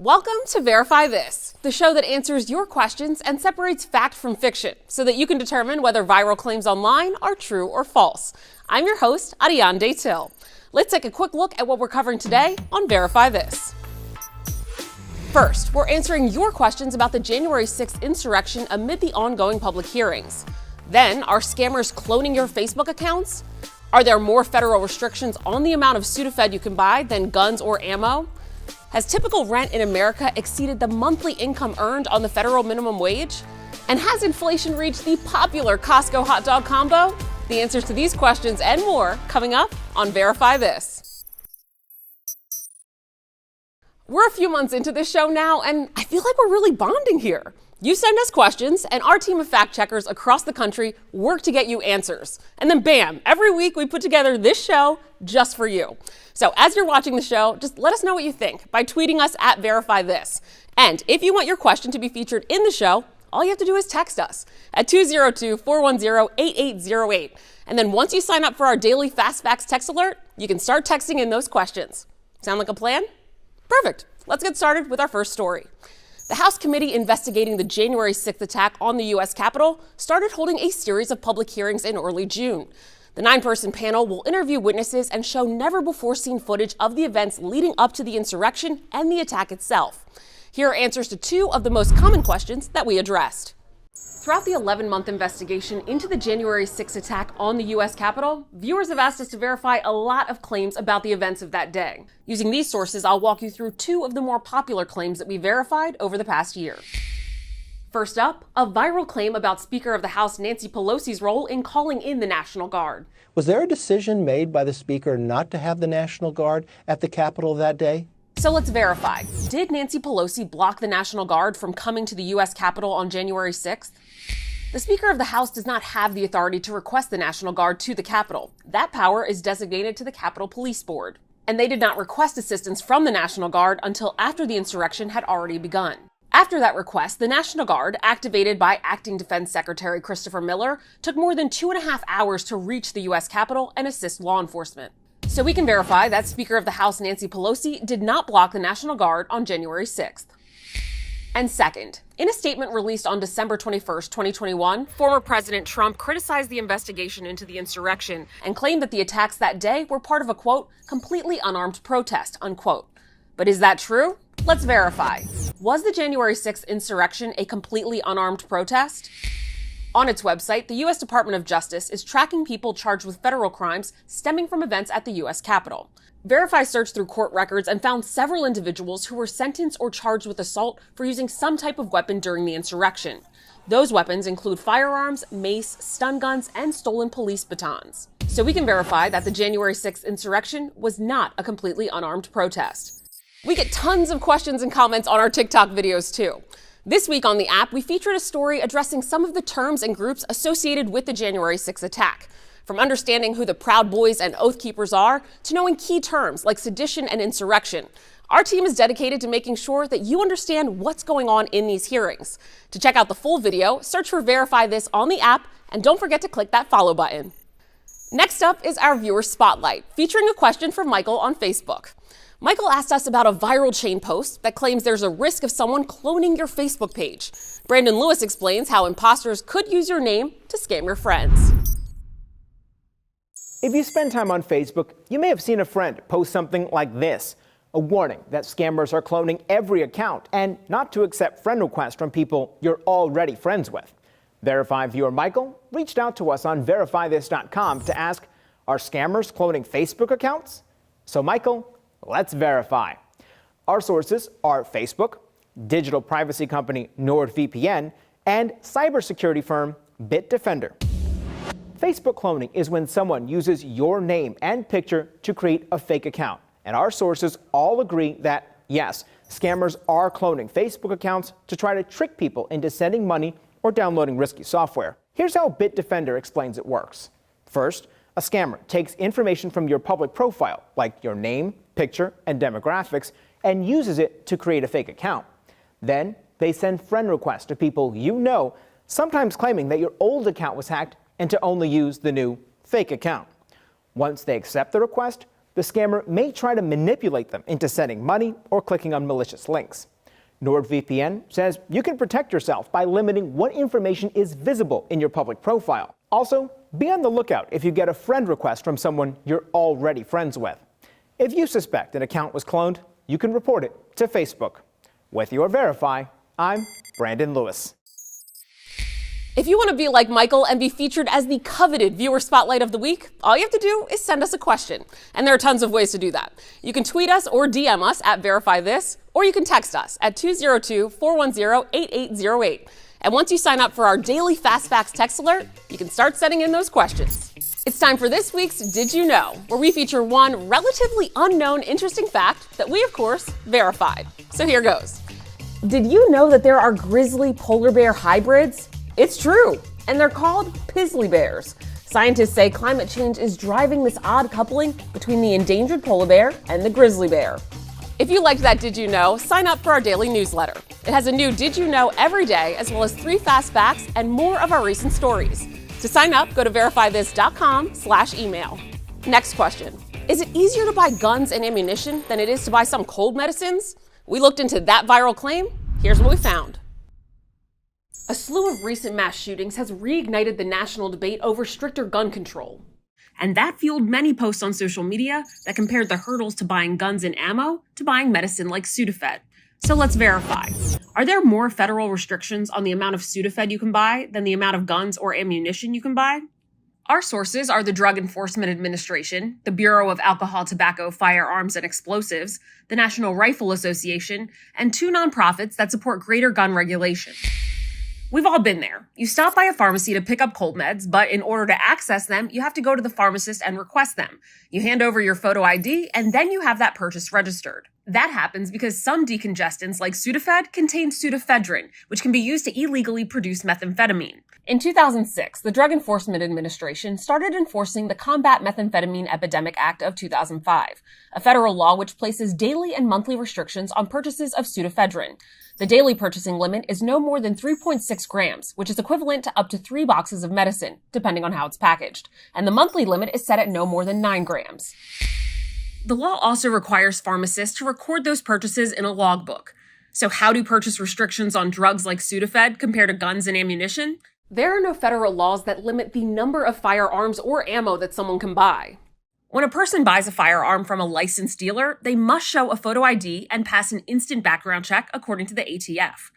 Welcome to Verify This, the show that answers your questions and separates fact from fiction so that you can determine whether viral claims online are true or false. I'm your host, Ariane Till. Let's take a quick look at what we're covering today on Verify This. First, we're answering your questions about the January 6th insurrection amid the ongoing public hearings. Then, are scammers cloning your Facebook accounts? Are there more federal restrictions on the amount of Sudafed you can buy than guns or ammo? Has typical rent in America exceeded the monthly income earned on the federal minimum wage? And has inflation reached the popular Costco hot dog combo? The answers to these questions and more coming up on Verify This. We're a few months into this show now, and I feel like we're really bonding here. You send us questions, and our team of fact checkers across the country work to get you answers. And then bam, every week we put together this show just for you. So as you're watching the show, just let us know what you think by tweeting us at Verify This. And if you want your question to be featured in the show, all you have to do is text us at 202-410-8808. And then once you sign up for our daily Fast Facts text alert, you can start texting in those questions. Sound like a plan? Perfect. Let's get started with our first story. The House committee investigating the January 6th attack on the U.S. Capitol started holding a series of public hearings in early June. The 9-person panel will interview witnesses and show never-before-seen footage of the events leading up to the insurrection and the attack itself. Here are answers to two of the most common questions that we addressed. Throughout the 11-month investigation into the January 6th attack on the U.S. Capitol, viewers have asked us to verify a lot of claims about the events of that day. Using these sources, I'll walk you through two of the more popular claims that we verified over the past year. First up, a viral claim about Speaker of the House Nancy Pelosi's role in calling in the National Guard. Was there a decision made by the Speaker not to have the National Guard at the Capitol that day? So let's verify. Did Nancy Pelosi block the National Guard from coming to the U.S. Capitol on January 6th? The Speaker of the House does not have the authority to request the National Guard to the Capitol. That power is designated to the Capitol Police Board. And they did not request assistance from the National Guard until after the insurrection had already begun. After that request, the National Guard, activated by Acting Defense Secretary Christopher Miller, took more than 2.5 hours to reach the U.S. Capitol and assist law enforcement. So we can verify that Speaker of the House Nancy Pelosi did not block the National Guard on January 6th. And second, in a statement released on December 21st, 2021, former President Trump criticized the investigation into the insurrection and claimed that the attacks that day were part of a, quote, completely unarmed protest, unquote. But is that true? Let's verify. Was the January 6th insurrection a completely unarmed protest? On its website, the U.S. Department of Justice is tracking people charged with federal crimes stemming from events at the U.S. Capitol. Verify searched through court records and found several individuals who were sentenced or charged with assault for using some type of weapon during the insurrection. Those weapons include firearms, mace, stun guns, and stolen police batons. So we can verify that the January 6th insurrection was not a completely unarmed protest. We get tons of questions and comments on our TikTok videos too. This week on the app, we featured a story addressing some of the terms and groups associated with the January 6th attack. From understanding who the Proud Boys and Oath Keepers are, to knowing key terms like sedition and insurrection, our team is dedicated to making sure that you understand what's going on in these hearings. To check out the full video, search for Verify This on the app, and don't forget to click that follow button. Next up is our Viewer Spotlight, featuring a question from Michael on Facebook. Michael asked us about a viral chain post that claims there's a risk of someone cloning your Facebook page. Brandon Lewis explains how imposters could use your name to scam your friends. If you spend time on Facebook, you may have seen a friend post something like this. A warning that scammers are cloning every account and not to accept friend requests from people you're already friends with. Verify viewer Michael reached out to us on verifythis.com to ask, are scammers cloning Facebook accounts? So Michael, let's verify. Our sources are Facebook, digital privacy company NordVPN, and cybersecurity firm Bitdefender. Facebook cloning is when someone uses your name and picture to create a fake account. And our sources all agree that, yes, scammers are cloning Facebook accounts to try to trick people into sending money or downloading risky software. Here's how Bitdefender explains it works. First, a scammer takes information from your public profile, like your name, picture, and demographics, and uses it to create a fake account. Then, they send friend requests to people you know, sometimes claiming that your old account was hacked and to only use the new fake account. Once they accept the request, the scammer may try to manipulate them into sending money or clicking on malicious links. NordVPN says you can protect yourself by limiting what information is visible in your public profile. Also, be on the lookout if you get a friend request from someone you're already friends with. If you suspect an account was cloned, you can report it to Facebook. With your Verify, I'm Brandon Lewis. If you want to be like Michael and be featured as the coveted viewer spotlight of the week, all you have to do is send us a question. And there are tons of ways to do that. You can tweet us or DM us at VerifyThis, or you can text us at 202-410-8808. And once you sign up for our daily Fast Facts text alert, you can start sending in those questions. It's time for this week's Did You Know, where we feature one relatively unknown interesting fact that we, of course, verified. So here goes. Did you know that there are grizzly polar bear hybrids? It's true, and they're called grizzly bears. Scientists say climate change is driving this odd coupling between the endangered polar bear and the grizzly bear. If you liked that Did You Know, sign up for our daily newsletter. It has a new Did You Know every day, as well as 3 fast facts and more of our recent stories. To sign up, go to verifythis.com/email. Next question. Is it easier to buy guns and ammunition than it is to buy some cold medicines? We looked into that viral claim. Here's what we found. A slew of recent mass shootings has reignited the national debate over stricter gun control. And that fueled many posts on social media that compared the hurdles to buying guns and ammo to buying medicine like Sudafed. So let's verify. Are there more federal restrictions on the amount of Sudafed you can buy than the amount of guns or ammunition you can buy? Our sources are the Drug Enforcement Administration, the Bureau of Alcohol, Tobacco, Firearms, and Explosives, the National Rifle Association, and 2 nonprofits that support greater gun regulation. We've all been there. You stop by a pharmacy to pick up cold meds, but in order to access them, you have to go to the pharmacist and request them. You hand over your photo ID, and then you have that purchase registered. That happens because some decongestants like Sudafed contain pseudoephedrine, which can be used to illegally produce methamphetamine. In 2006, the Drug Enforcement Administration started enforcing the Combat Methamphetamine Epidemic Act of 2005, a federal law which places daily and monthly restrictions on purchases of pseudoephedrine. The daily purchasing limit is no more than 3.6 grams, which is equivalent to up to 3 boxes of medicine, depending on how it's packaged. And the monthly limit is set at no more than 9 grams. The law also requires pharmacists to record those purchases in a logbook. So how do purchase restrictions on drugs like Sudafed compare to guns and ammunition? There are no federal laws that limit the number of firearms or ammo that someone can buy. When a person buys a firearm from a licensed dealer, they must show a photo ID and pass an instant background check according to the ATF.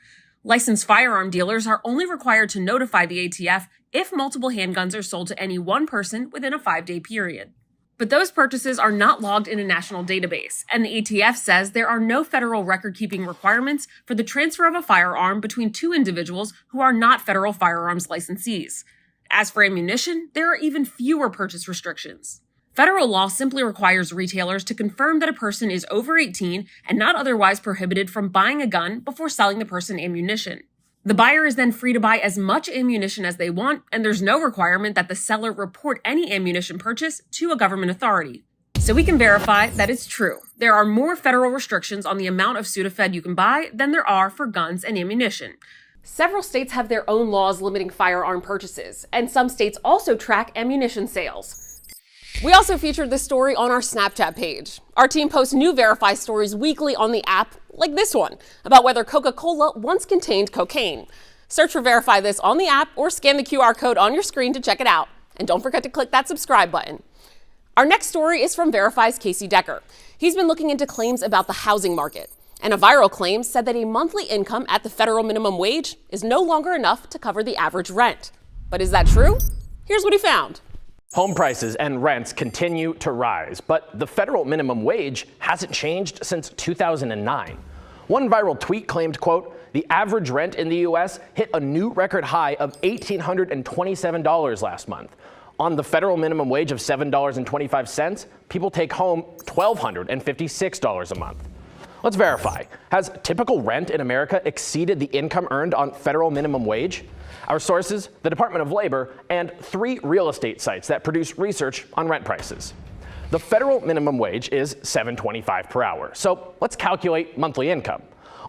Licensed firearm dealers are only required to notify the ATF if multiple handguns are sold to any one person within a 5-day period. But those purchases are not logged in a national database, and the ATF says there are no federal record-keeping requirements for the transfer of a firearm between 2 individuals who are not federal firearms licensees. As for ammunition, there are even fewer purchase restrictions. Federal law simply requires retailers to confirm that a person is over 18 and not otherwise prohibited from buying a gun before selling the person ammunition. The buyer is then free to buy as much ammunition as they want, and there's no requirement that the seller report any ammunition purchase to a government authority. So we can verify that it's true. There are more federal restrictions on the amount of Sudafed you can buy than there are for guns and ammunition. Several states have their own laws limiting firearm purchases, and some states also track ammunition sales. We also featured this story on our Snapchat page. Our team posts new Verify stories weekly on the app, like this one, about whether Coca-Cola once contained cocaine. Search for Verify This on the app or scan the QR code on your screen to check it out. And don't forget to click that subscribe button. Our next story is from Verify's Casey Decker. He's been looking into claims about the housing market. And a viral claim said that a monthly income at the federal minimum wage is no longer enough to cover the average rent. But is that true? Here's what he found. Home prices and rents continue to rise, but the federal minimum wage hasn't changed since 2009. One viral tweet claimed, quote, "The average rent in the U.S. hit a new record high of $1,827 last month. On the federal minimum wage of $7.25, people take home $1,256 a month." Let's verify. Has typical rent in America exceeded the income earned on federal minimum wage? Our sources, the Department of Labor, and 3 real estate sites that produce research on rent prices. The federal minimum wage is $7.25 per hour, so let's calculate monthly income.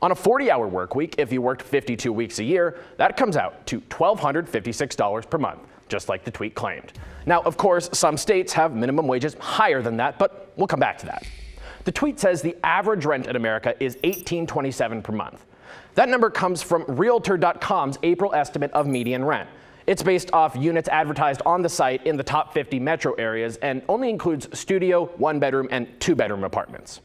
On a 40-hour work week, if you worked 52 weeks a year, that comes out to $1,256 per month, just like the tweet claimed. Now, of course, some states have minimum wages higher than that, but we'll come back to that. The tweet says the average rent in America is $18.27 per month. That number comes from Realtor.com's April estimate of median rent. It's based off units advertised on the site in the top 50 metro areas and only includes studio, one-bedroom, and two-bedroom apartments.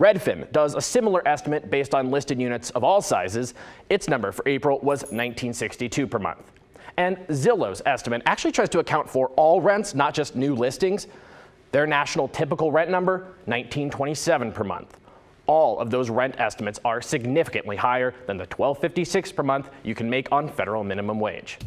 Redfin does a similar estimate based on listed units of all sizes. Its number for April was $19.62 per month. And Zillow's estimate actually tries to account for all rents, not just new listings. Their national typical rent number, $19.27 per month. All of those rent estimates are significantly higher than the $12.56 per month you can make on federal minimum wage.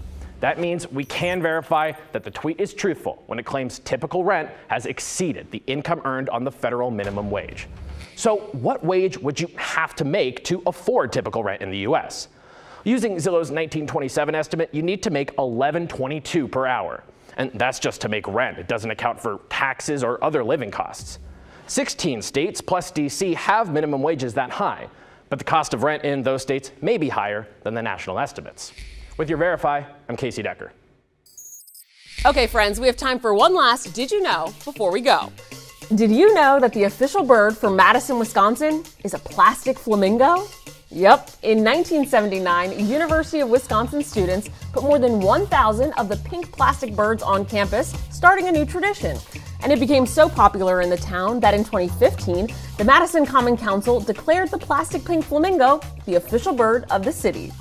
That means we can verify that the tweet is truthful when it claims typical rent has exceeded the income earned on the federal minimum wage. So what wage would you have to make to afford typical rent in the U.S.? Using Zillow's 1927 estimate, you need to make $11.22 per hour. And that's just to make rent. It doesn't account for taxes or other living costs. 16 states plus D.C. have minimum wages that high, but the cost of rent in those states may be higher than the national estimates. With your Verify, I'm Casey Decker. Okay, friends, we have time for one last Did You Know before we go. Did you know that the official bird for Madison, Wisconsin is a plastic flamingo? Yep, in 1979, University of Wisconsin students put more than 1,000 of the pink plastic birds on campus, starting a new tradition. And it became so popular in the town that in 2015, the Madison Common Council declared the plastic pink flamingo the official bird of the city.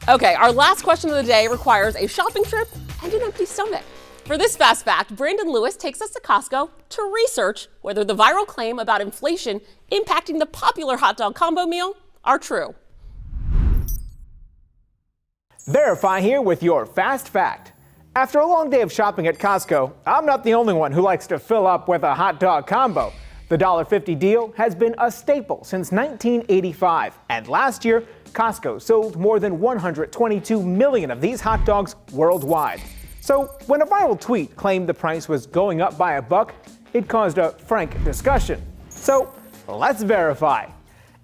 Okay, our last question of the day requires a shopping trip and an empty stomach. For this fast fact, Brandon Lewis takes us to Costco to research whether the viral claim about inflation impacting the popular hot dog combo meal are true. Verify here with your fast fact. After a long day of shopping at Costco, I'm not the only one who likes to fill up with a hot dog combo. The $1.50 deal has been a staple since 1985, and last year, Costco sold more than 122 million of these hot dogs worldwide. So when a viral tweet claimed the price was going up by $1, it caused a frank discussion. So let's verify.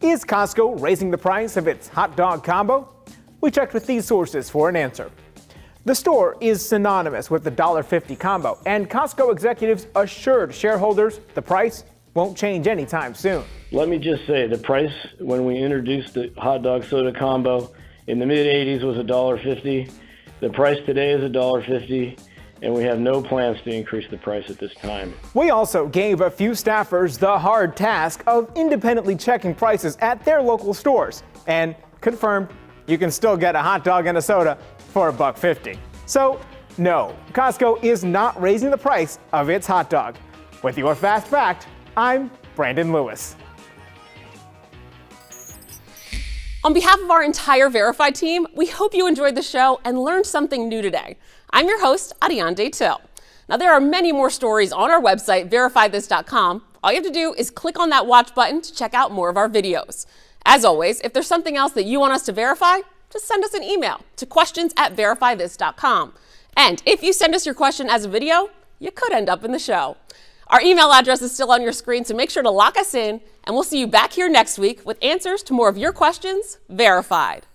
Is Costco raising the price of its hot dog combo? We checked with these sources for an answer. The store is synonymous with the $1.50 combo, and Costco executives assured shareholders the price won't change anytime soon. Let me just say, the price when we introduced the hot dog soda combo in the mid-'80s was $1.50. The price today is $1.50, and we have no plans to increase the price at this time. We also gave a few staffers the hard task of independently checking prices at their local stores, and confirmed you can still get a hot dog and a soda for $1.50. So, no, Costco is not raising the price of its hot dog. With your fast fact, I'm Brandon Lewis. On behalf of our entire Verify team, we hope you enjoyed the show and learned something new today. I'm your host, Adiane Till. Now, there are many more stories on our website, verifythis.com. All you have to do is click on that watch button to check out more of our videos. As always, if there's something else that you want us to verify, just send us an email to questions@verifythis.com. And if you send us your question as a video, you could end up in the show. Our email address is still on your screen, so make sure to lock us in, and we'll see you back here next week with answers to more of your questions verified.